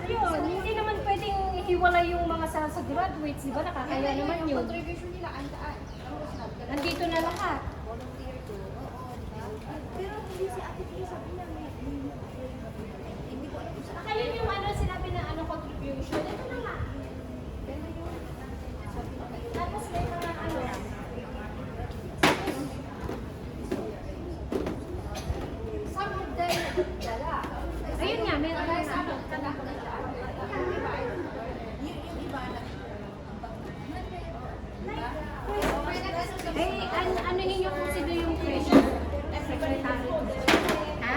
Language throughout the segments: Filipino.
Yun, hindi naman pwedeng hiwalay yung mga sa graduates, di ba? Nakakaya naman yun. Contribution nila, andaan. Nandito na lahat. Volunteer ko. Oo, pero hindi si Ate Pia sabi niya hindi ko alam kung saan. Kaya yung ano sinabi na ano contribution, ito na nga. Pero yung sabi ko kayo. Tapos may mga ano. Some of them nagdala. Ayun nga, meron na sa Yung iba na. ano ninyo kung sino yung treasurer? Secretary. Ha?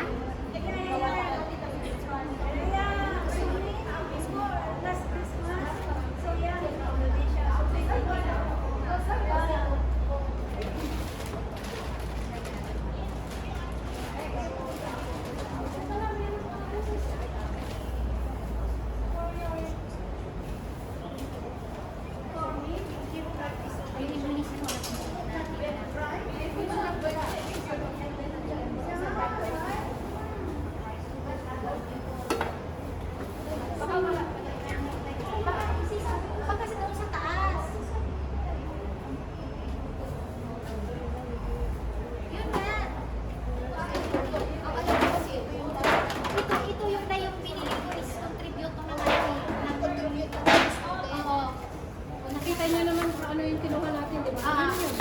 Nakita niyo naman kung ano yung kinuha natin, di ba? Ano yun?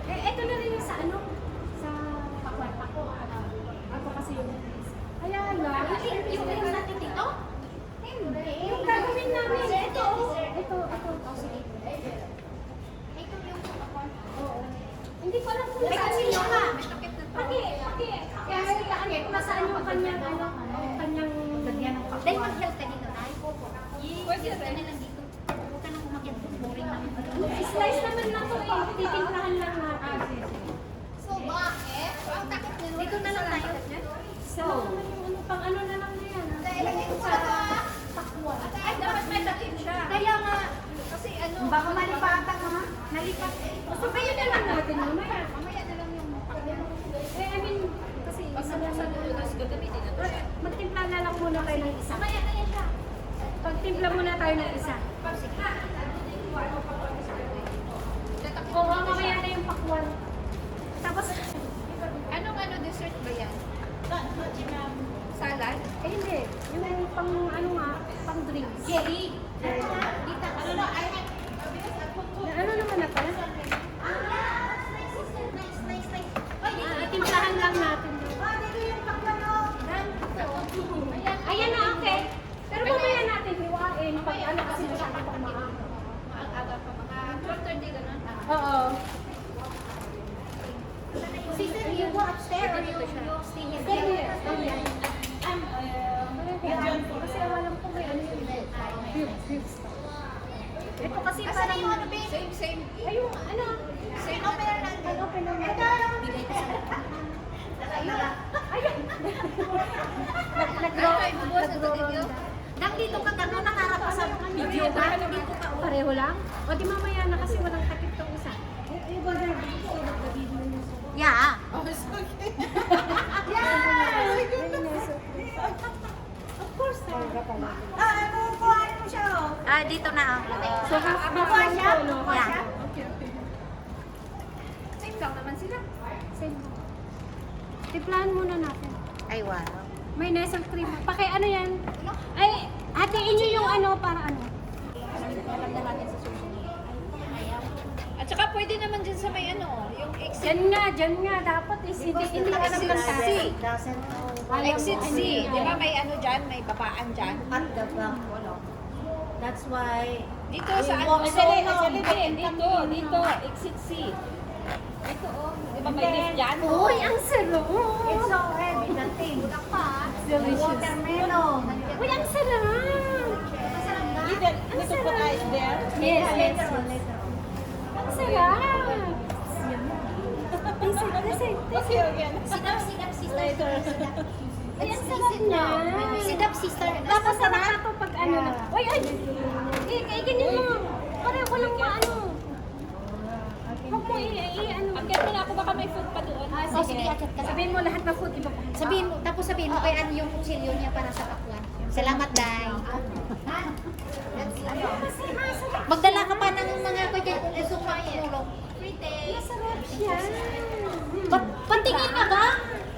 Eto na rin yung sa ano? Sa pakwan. Ako kasi yung... Kaya nga. Yung natin dito? Hindi. Yung gagawin namin. Ito. Ito. Sige. Ito yung Oo. Hindi ko alam kung May saan kasi yun. ka. May takip na to. Kaya saan kung nasaan yung kanyang ano? Kanyang... Dahil mag-help ka dito, Nay. Pwede ka na lang dito. Huwag ka na kumakyat doon. Boring naman. Slice naman na to eh. Titimplahan lang natin. So, bakit? Ang takip nyo. Dito na lang tayo. So, ano pang ano na lang na yan. Ilagay ko sa pakwan. Ay, dapat may takip siya. Kaya nga, kasi ano. Baka malipatan ha? Nalipat. So, kaya na lang natin mamaya. Mamaya na lang yung pakwan. I mean, kasi isa na lang. gagamitin na to. Magtimpla na lang muna tayo ng isa. Mamaya na yan siya. Pagtimpla muna tayo ng isa. Oo, mamaya na yung pakwan. Tapos, Anong dessert ba yan? Salad? eh hindi. Yung pang ano nga, pang drinks. Jelly. Dita, ano na? Ano naman na pala? Nice. Timplahan lang natin. Ayan na, okay. Pero mamaya natin hiwain pag ano kasi masyado pang maaga. Ang aga pa, mga 12:30 ganun. Oo. Sister, you go upstairs or you stay here? Stay here. Kasi alam ko may ano yun. Cubes. Ito kasi Asan parang... yung ano, babe? Same. Ayun, ano? Same opera lang. Ano, pinag... Bigay ko sa Ayun! Nag-roll. Nandito ka gano'n, nakarap ka sa video ba? Dito ka, oh. Pareho lang? O di mamaya na kasi walang takip tong isa. Yeah. Of course, talaga pala. Dito na ako. So, half lang siya? to, no? Yeah. Okay. Same lang naman sila. Same. Timplahan muna natin. Ay, wow. May nestle cream. Ano yan? Ay, hatiin nyo yung ano para ano. Alam na natin sa susunod. At saka pwede naman dyan sa may ano, yung exit. Dyan nga. Dapat is hindi alam ng tayo. Exit C. Di ba may ano dyan, may babaan dyan? At the back, wala. That's why Dito sa ano, dito, exit C. Ito oh, di ba may lift dyan? Uy, ang sarap! it's so heavy, the thing. Delicious. Watermelon. Uy, ang sarap! We to put ice there. Yes. Later on. Ang sarap! Okay, again. Sidap, sister. Ay, ang sarap na! Sidap, sister. Tapos sarap na to pag ano na. Uy, ganyan mo. Pareho ko lang maano. Huwag mo ano. Akyat mo na ako, baka may food pa doon. Sige, akyat ka. Sabihin mo lahat ng food, iba pa. Sabihin mo, tapos sabihin mo kay ano yung kutsilyo niya para sa pakwan. Salamat, Day. Magdala ka pa ng mga sumulong. Masarap siya. Patingin ka ba?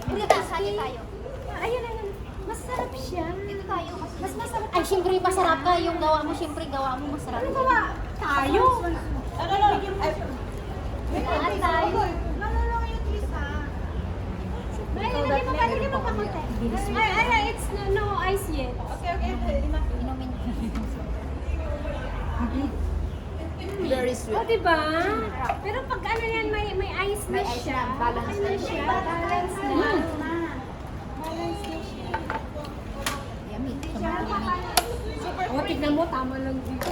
Hindi tayo, sali tayo. Ayun, ayun. Masarap siya. Dito tayo. Mas masarap. Ay, siyempre masarap ka. Yung gawa mo, siyempre gawa mo masarap. Ano gawa? Tayo. At tayo. Ay, lagyan mo pa konti. Ay, it's no ice yet. Inumin. Very sweet. O, diba? Pero pag ano yan, may ice na May ice siya. na, balance Okay na na siya. siya. Balance na. Balance na siya. Yummy. O, tignan mo, tama lang dito.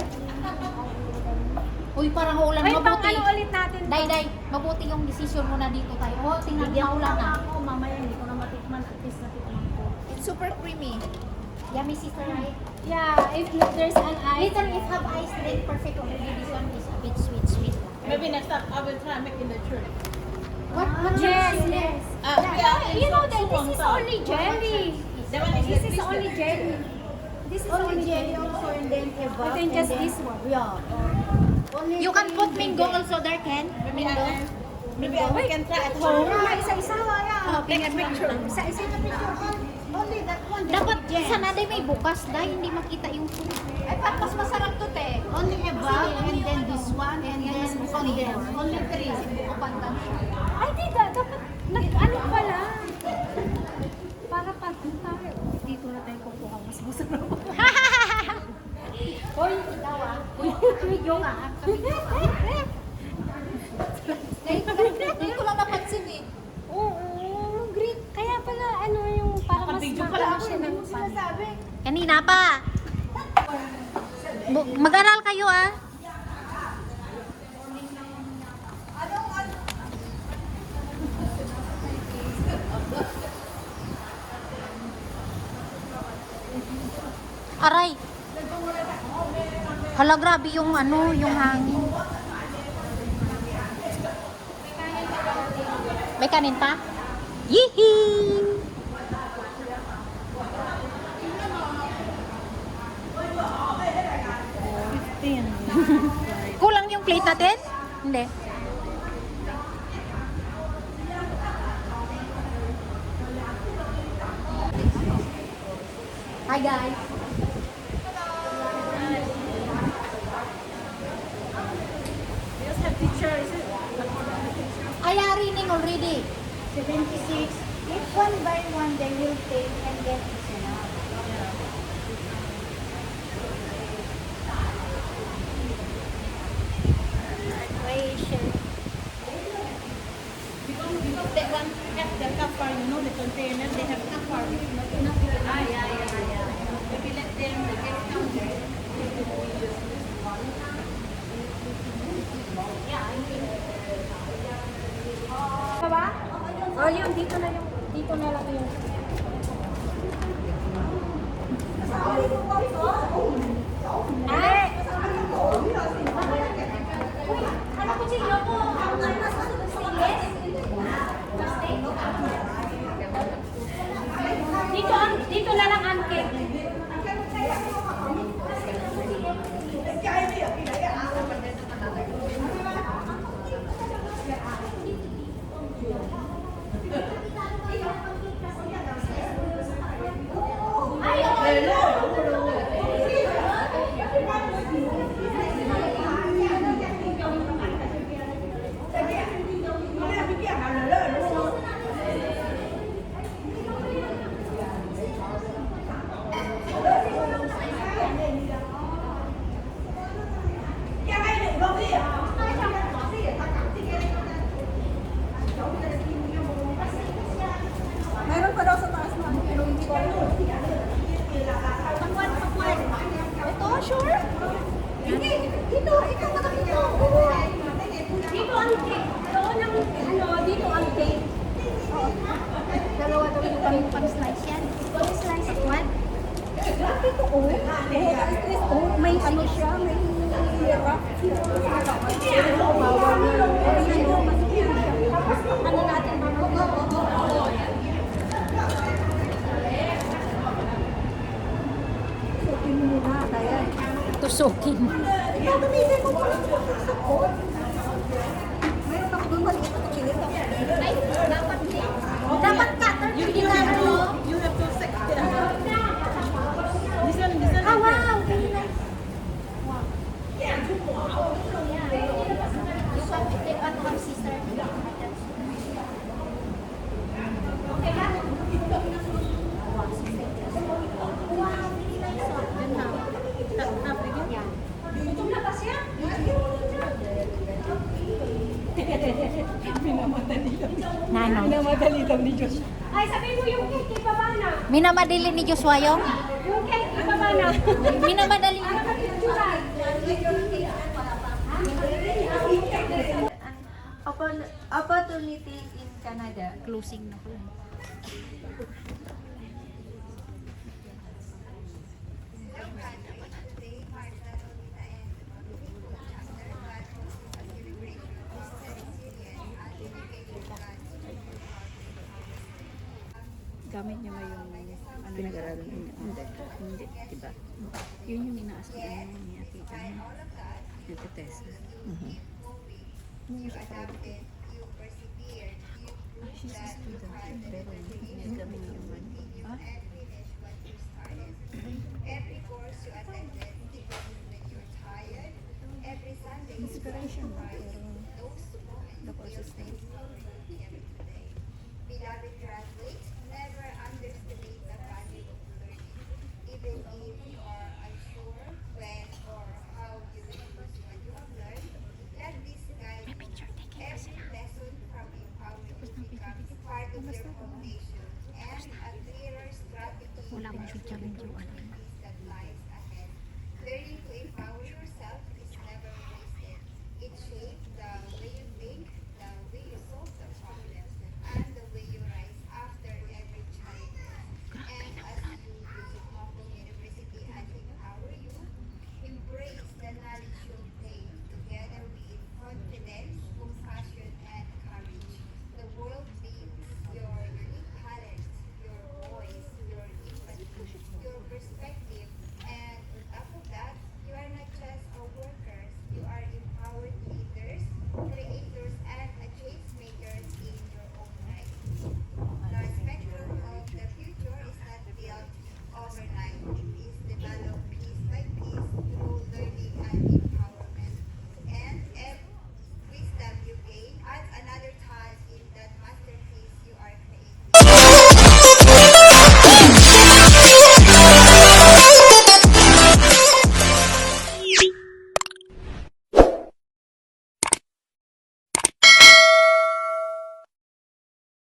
Uy, parang ulan. Ay, pang Mabuti. ano ulit natin. Day, mabuti yung decision mo na dito tayo. Oh, tingnan mo ulan na. Ako, mamaya hindi ko na matikman. At least natikman ko. It's super creamy. Yummy, sister, right? Yeah, if there's an ice. Later, if have ice, then perfect already. This one is a bit sweet. Maybe next time I will try make in the church. What Yes, juice? yes. Yeah, You know that this is only jelly. That one is This the is only jelly. This is only jelly. also and then Eva. And then just this one. Yeah. Only You can put mango also there, Ken. Mango. Maybe we can try at home. Isa-isa. Take a picture. Isa-isa na picture. Only that one. Dapat sana day may bukas dahil hindi makita yung food. Ay, parang mas masarap to, te. Only Eva and then this one and then condensed. Only three. Bukupantan siya. Ay, di da. Dapat nag-ano pala. Para pag tayo. Dito na tayo kukuha. Mas masarap. Hoy, ikaw ah. Uy, video nga. Dito lang napansin eh. Oo, green. Kaya pala, ano yung para mas makakita siya ng pan. Kanina pa. Mag-aral kayo ah. Aray. Hala, grabe yung ano, yung hangin. May kanin pa? Yee! Kulang yung plate natin? Hindi. Hi guys. I are reading already. 76. If one by one they will take and then it's enough. Because that one have the cover, you know, the container, they have cover. Yeah. Maybe let them get counter. Ba? Oh, yun. Dito na lang yung... Ay! Ano ko siya ko? Dito na lang ang cake. Meron pa daw sa taas na pero hindi ko alam. Ito, sure? Hindi, dito, ikaw ka dito. Dito ang cake. Doon ang, dito ang cake. Dalawa daw yung pan-slice yan. Slice of what? Dito, may ano siya, may wrap. Ano natin, tusukin. Ikaw, gamitin mo pala sa puso ko. Mayroon ako doon maliit na kilit. Ay, dapat din. Dapat cutter hindi na ano. You have to set it. Ah, wow. Very nice. Wow. This one we take out from sister. Okay ba? Wow, very nice one. Yan na. Yan. Gutom na ba siya? Nano? Minamadali lang ni Diyos. Ay, sabihin mo yung cake, ibaba na. Minamadali ni Joshua yung? Yung cake, ibaba na. Minamadali. Para mag-picturean. Opportunity in Canada. Closing na ko. Gamit niya ba yung ano pinag-aralan niya? Hindi, diba? Yun yung inaasal niya ni Ate Ate Tessa. Hindi siya private. She's a student, pero hindi kami yung ano. Ha? Inspiration mo, pero the course is same. Beloved graduates, never underestimate the value of learning. Even if you are unsure when or how you will use what you have learned, let this guide you. Every lesson from empowerment becomes part of your foundation and a clearer strategy Wala akong shoot challenge yung ano. that lies ahead. Learning to